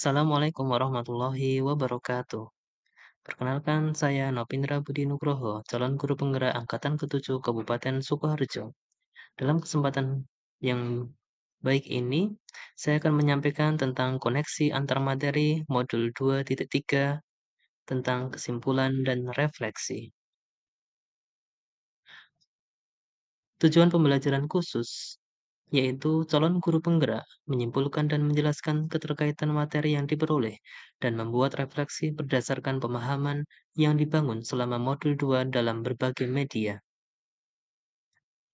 Assalamualaikum warahmatullahi wabarakatuh. Perkenalkan, saya Nopindra Budi Nugroho, calon guru penggerak angkatan ke-7 Kabupaten Sukoharjo. Dalam kesempatan yang baik ini, saya akan menyampaikan tentang koneksi antar materi modul 2.3 tentang kesimpulan dan refleksi. Tujuan pembelajaran khusus yaitu calon guru penggerak menyimpulkan dan menjelaskan keterkaitan materi yang diperoleh dan membuat refleksi berdasarkan pemahaman yang dibangun selama modul 2 dalam berbagai media.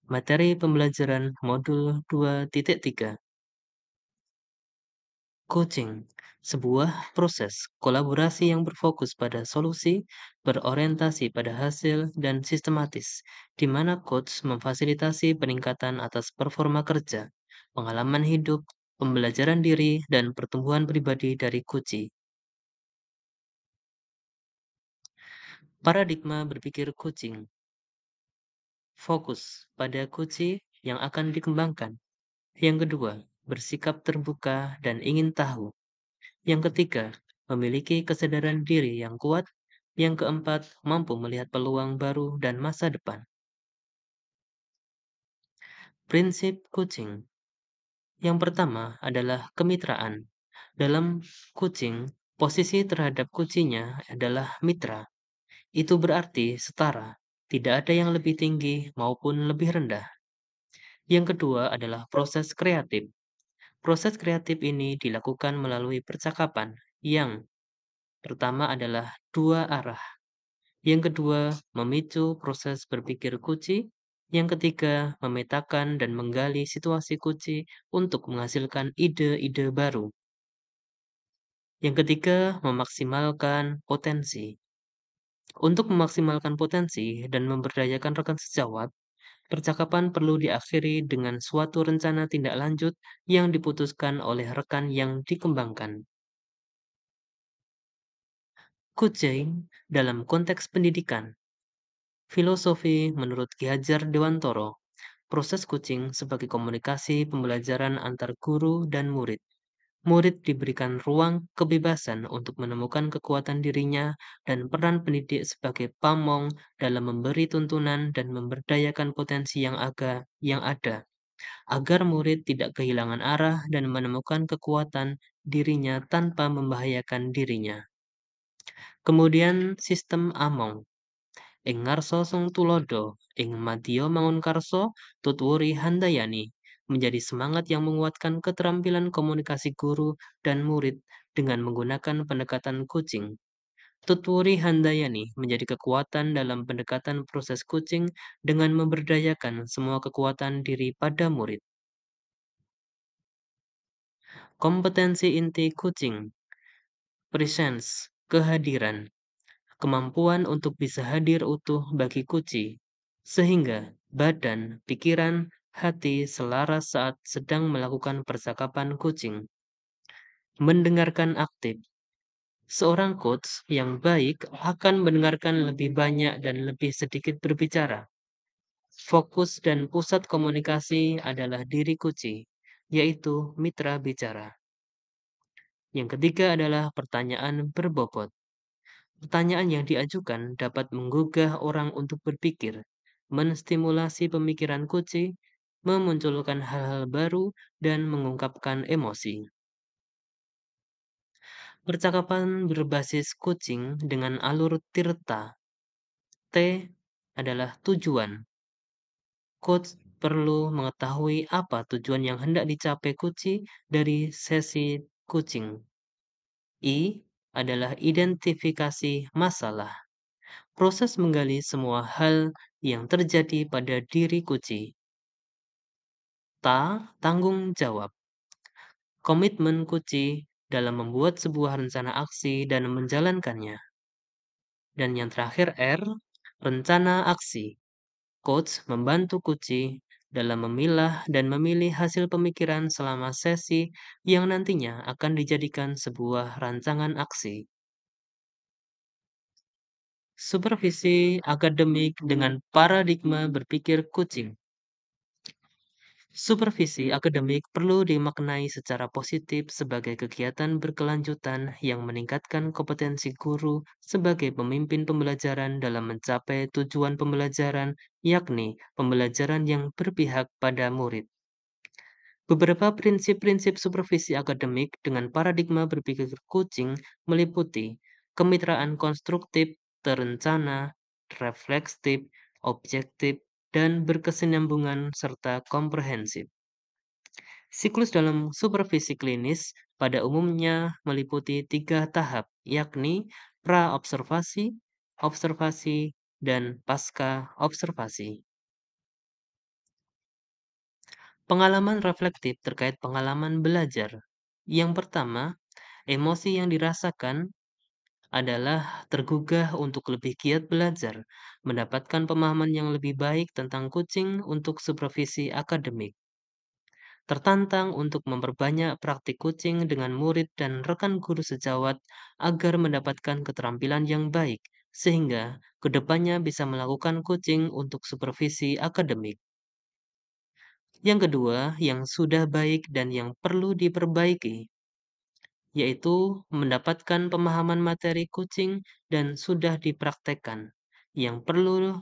Materi pembelajaran modul 2.3. Coaching, sebuah proses kolaborasi yang berfokus pada solusi, berorientasi pada hasil, dan sistematis, di mana coach memfasilitasi peningkatan atas performa kerja, pengalaman hidup, pembelajaran diri, dan pertumbuhan pribadi dari kunci. Paradigma berpikir coaching, fokus pada kunci yang akan dikembangkan. Yang kedua, bersikap terbuka dan ingin tahu. Yang ketiga, memiliki kesadaran diri yang kuat. Yang keempat, mampu melihat peluang baru dan masa depan. Prinsip coaching. Yang pertama adalah kemitraan. Dalam coaching, posisi terhadap kuncinya adalah mitra. Itu berarti setara. Tidak ada yang lebih tinggi maupun lebih rendah. Yang kedua adalah proses kreatif. Proses kreatif ini dilakukan melalui percakapan yang pertama adalah dua arah. Yang kedua, memicu proses berpikir kunci. Yang ketiga, memetakan dan menggali situasi kunci untuk menghasilkan ide-ide baru. Yang ketiga, memaksimalkan potensi. Untuk memaksimalkan potensi dan memberdayakan rekan sejawat, percakapan perlu diakhiri dengan suatu rencana tindak lanjut yang diputuskan oleh rekan yang dikembangkan. Coaching dalam konteks pendidikan. Filosofi menurut Ki Hajar Dewantoro. Proses coaching sebagai komunikasi pembelajaran antar guru dan murid. Murid diberikan ruang kebebasan untuk menemukan kekuatan dirinya dan peran pendidik sebagai pamong dalam memberi tuntunan dan memberdayakan potensi yang ada, agar murid tidak kehilangan arah dan menemukan kekuatan dirinya tanpa membahayakan dirinya. Kemudian sistem Among. Ing ngarsa sung tulodo, ing madya mangunkarsa, tutwuri handayani, menjadi semangat yang menguatkan keterampilan komunikasi guru dan murid dengan menggunakan pendekatan coaching. Tutwuri handayani menjadi kekuatan dalam pendekatan proses coaching dengan memberdayakan semua kekuatan diri pada murid. Kompetensi inti coaching, presence, kehadiran, kemampuan untuk bisa hadir utuh bagi kunci, sehingga badan, pikiran, hati selaras saat sedang melakukan percakapan kucing. Mendengarkan aktif. Seorang coach yang baik akan mendengarkan lebih banyak dan lebih sedikit berbicara. Fokus dan pusat komunikasi adalah diri kunci, yaitu mitra bicara. Yang ketiga adalah pertanyaan berbobot. Pertanyaan yang diajukan dapat menggugah orang untuk berpikir, menstimulasi pemikiran kunci, memunculkan hal-hal baru, dan mengungkapkan emosi. Percakapan berbasis kucing dengan alur tirta. T adalah tujuan. Coach perlu mengetahui apa tujuan yang hendak dicapai kunci dari sesi kucing. I adalah identifikasi masalah. Proses menggali semua hal yang terjadi pada diri kunci. Tanggung jawab. Komitmen kunci dalam membuat sebuah rencana aksi dan menjalankannya. Dan yang terakhir R, rencana aksi. Coach membantu kunci dalam memilah dan memilih hasil pemikiran selama sesi yang nantinya akan dijadikan sebuah rancangan aksi. Supervisi akademik dengan paradigma berpikir kucing. Supervisi akademik perlu dimaknai secara positif sebagai kegiatan berkelanjutan yang meningkatkan kompetensi guru sebagai pemimpin pembelajaran dalam mencapai tujuan pembelajaran, yakni pembelajaran yang berpihak pada murid. Beberapa prinsip-prinsip supervisi akademik dengan paradigma berpikir kucing meliputi kemitraan konstruktif, terencana, refleksif, objektif, dan berkesinambungan serta komprehensif. Siklus dalam supervisi klinis pada umumnya meliputi tiga tahap, yakni pra-observasi, observasi, dan pasca-observasi. Pengalaman reflektif terkait pengalaman belajar. Yang pertama, emosi yang dirasakan adalah tergugah untuk lebih giat belajar, mendapatkan pemahaman yang lebih baik tentang kucing untuk supervisi akademik. Tertantang untuk memperbanyak praktik kucing dengan murid dan rekan guru sejawat agar mendapatkan keterampilan yang baik, sehingga kedepannya bisa melakukan kucing untuk supervisi akademik. Yang kedua, yang sudah baik dan yang perlu diperbaiki, yaitu mendapatkan pemahaman materi kucing dan sudah dipraktekkan. Yang perlu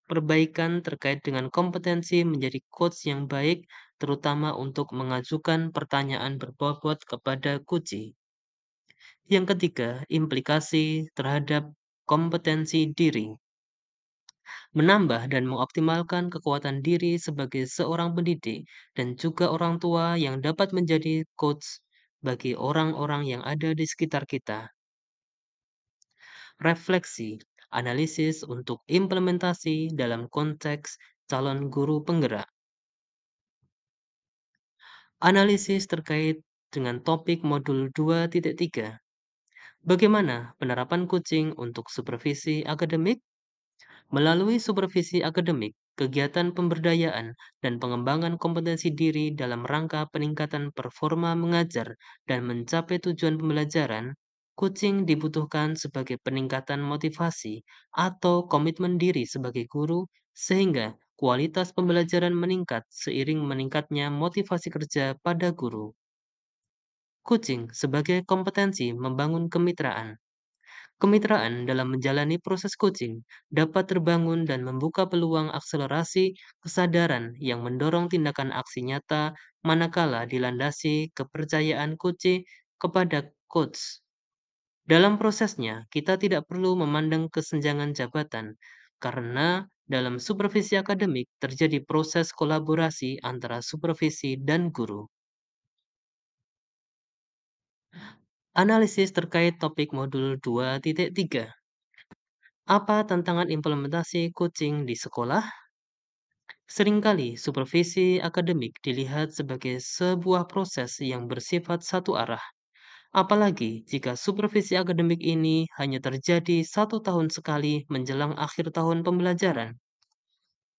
perbaikan terkait dengan kompetensi menjadi coach yang baik, terutama untuk mengajukan pertanyaan berbobot kepada kucing. Yang ketiga, implikasi terhadap kompetensi diri. Menambah dan mengoptimalkan kekuatan diri sebagai seorang pendidik dan juga orang tua yang dapat menjadi coach bagi orang-orang yang ada di sekitar kita. Refleksi, analisis untuk implementasi dalam konteks calon guru penggerak. Analisis terkait dengan topik modul 2.3. Bagaimana penerapan kucing untuk supervisi akademik? Melalui supervisi akademik, kegiatan pemberdayaan, dan pengembangan kompetensi diri dalam rangka peningkatan performa mengajar dan mencapai tujuan pembelajaran, coaching dibutuhkan sebagai peningkatan motivasi atau komitmen diri sebagai guru, sehingga kualitas pembelajaran meningkat seiring meningkatnya motivasi kerja pada guru. Coaching sebagai kompetensi membangun kemitraan. Kemitraan dalam menjalani proses coaching dapat terbangun dan membuka peluang akselerasi kesadaran yang mendorong tindakan aksi nyata manakala dilandasi kepercayaan coach kepada coach. Dalam prosesnya, kita tidak perlu memandang kesenjangan jabatan karena dalam supervisi akademik terjadi proses kolaborasi antara supervisi dan guru. Analisis terkait topik modul 2.3. Apa tantangan implementasi coaching di sekolah? Seringkali supervisi akademik dilihat sebagai sebuah proses yang bersifat satu arah, apalagi jika supervisi akademik ini hanya terjadi 1 tahun sekali menjelang akhir tahun pembelajaran.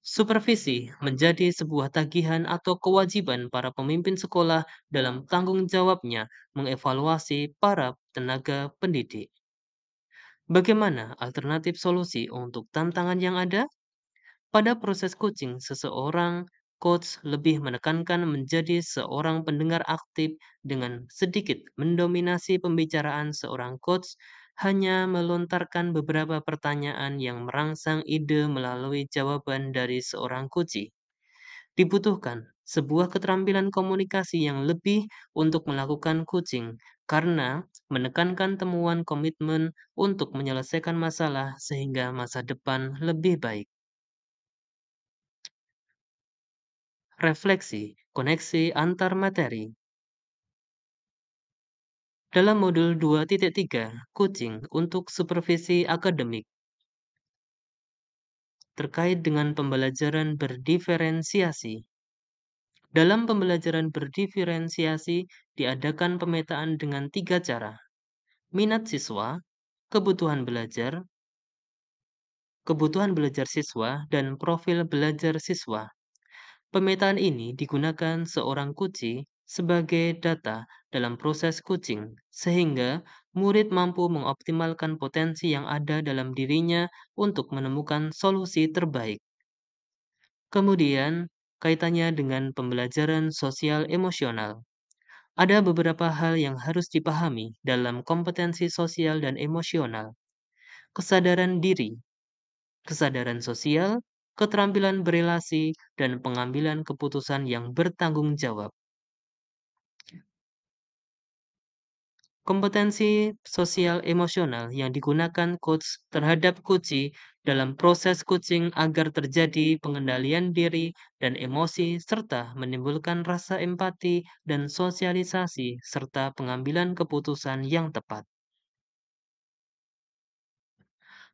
Supervisi menjadi sebuah tagihan atau kewajiban para pemimpin sekolah dalam tanggung jawabnya mengevaluasi para tenaga pendidik. Bagaimana alternatif solusi untuk tantangan yang ada? Pada proses coaching, seseorang coach lebih menekankan menjadi seorang pendengar aktif dengan sedikit mendominasi pembicaraan seorang coach hanya melontarkan beberapa pertanyaan yang merangsang ide melalui jawaban dari seorang coach. Dibutuhkan sebuah keterampilan komunikasi yang lebih untuk melakukan coaching karena menekankan temuan komitmen untuk menyelesaikan masalah sehingga masa depan lebih baik. Refleksi, koneksi antar materi. Dalam modul 2.3, coaching untuk supervisi akademik terkait dengan pembelajaran berdiferensiasi. Dalam pembelajaran berdiferensiasi, diadakan pemetaan dengan tiga cara. Minat siswa, kebutuhan belajar siswa, dan profil belajar siswa. Pemetaan ini digunakan seorang kunci sebagai data dalam proses coaching, sehingga murid mampu mengoptimalkan potensi yang ada dalam dirinya untuk menemukan solusi terbaik. Kemudian, kaitannya dengan pembelajaran sosial emosional. Ada beberapa hal yang harus dipahami dalam kompetensi sosial dan emosional. Kesadaran diri, kesadaran sosial, keterampilan berelasi, dan pengambilan keputusan yang bertanggung jawab. Kompetensi sosial emosional yang digunakan coach terhadap coachee dalam proses coaching agar terjadi pengendalian diri dan emosi serta menimbulkan rasa empati dan sosialisasi serta pengambilan keputusan yang tepat.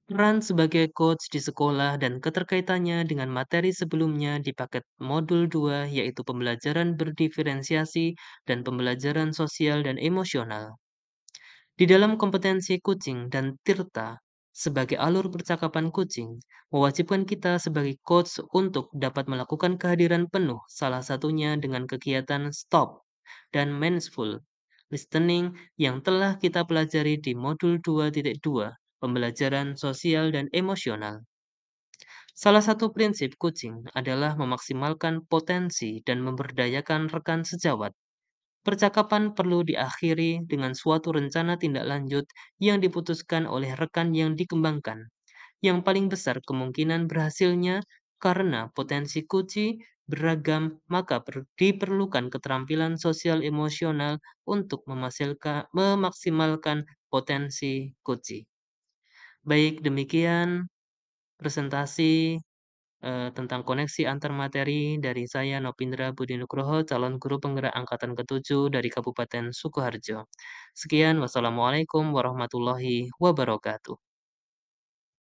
Peran sebagai coach di sekolah dan keterkaitannya dengan materi sebelumnya di paket modul 2 yaitu pembelajaran berdiferensiasi dan pembelajaran sosial dan emosional. Di dalam kompetensi kucing dan Tirta, sebagai alur percakapan kucing, mewajibkan kita sebagai coach untuk dapat melakukan kehadiran penuh, salah satunya dengan kegiatan stop dan mindful listening yang telah kita pelajari di modul 2.2, pembelajaran sosial dan emosional. Salah satu prinsip kucing adalah memaksimalkan potensi dan memberdayakan rekan sejawat. Percakapan perlu diakhiri dengan suatu rencana tindak lanjut yang diputuskan oleh rekan yang dikembangkan. Yang paling besar kemungkinan berhasilnya karena potensi kunci beragam, maka diperlukan keterampilan sosial emosional untuk memaksimalkan potensi kunci. Baik, demikian presentasi tentang koneksi antar materi dari saya Nopindra Budi Nugroho, calon guru penggerak angkatan ke-7 dari Kabupaten Sukoharjo. Sekian, wassalamualaikum warahmatullahi wabarakatuh.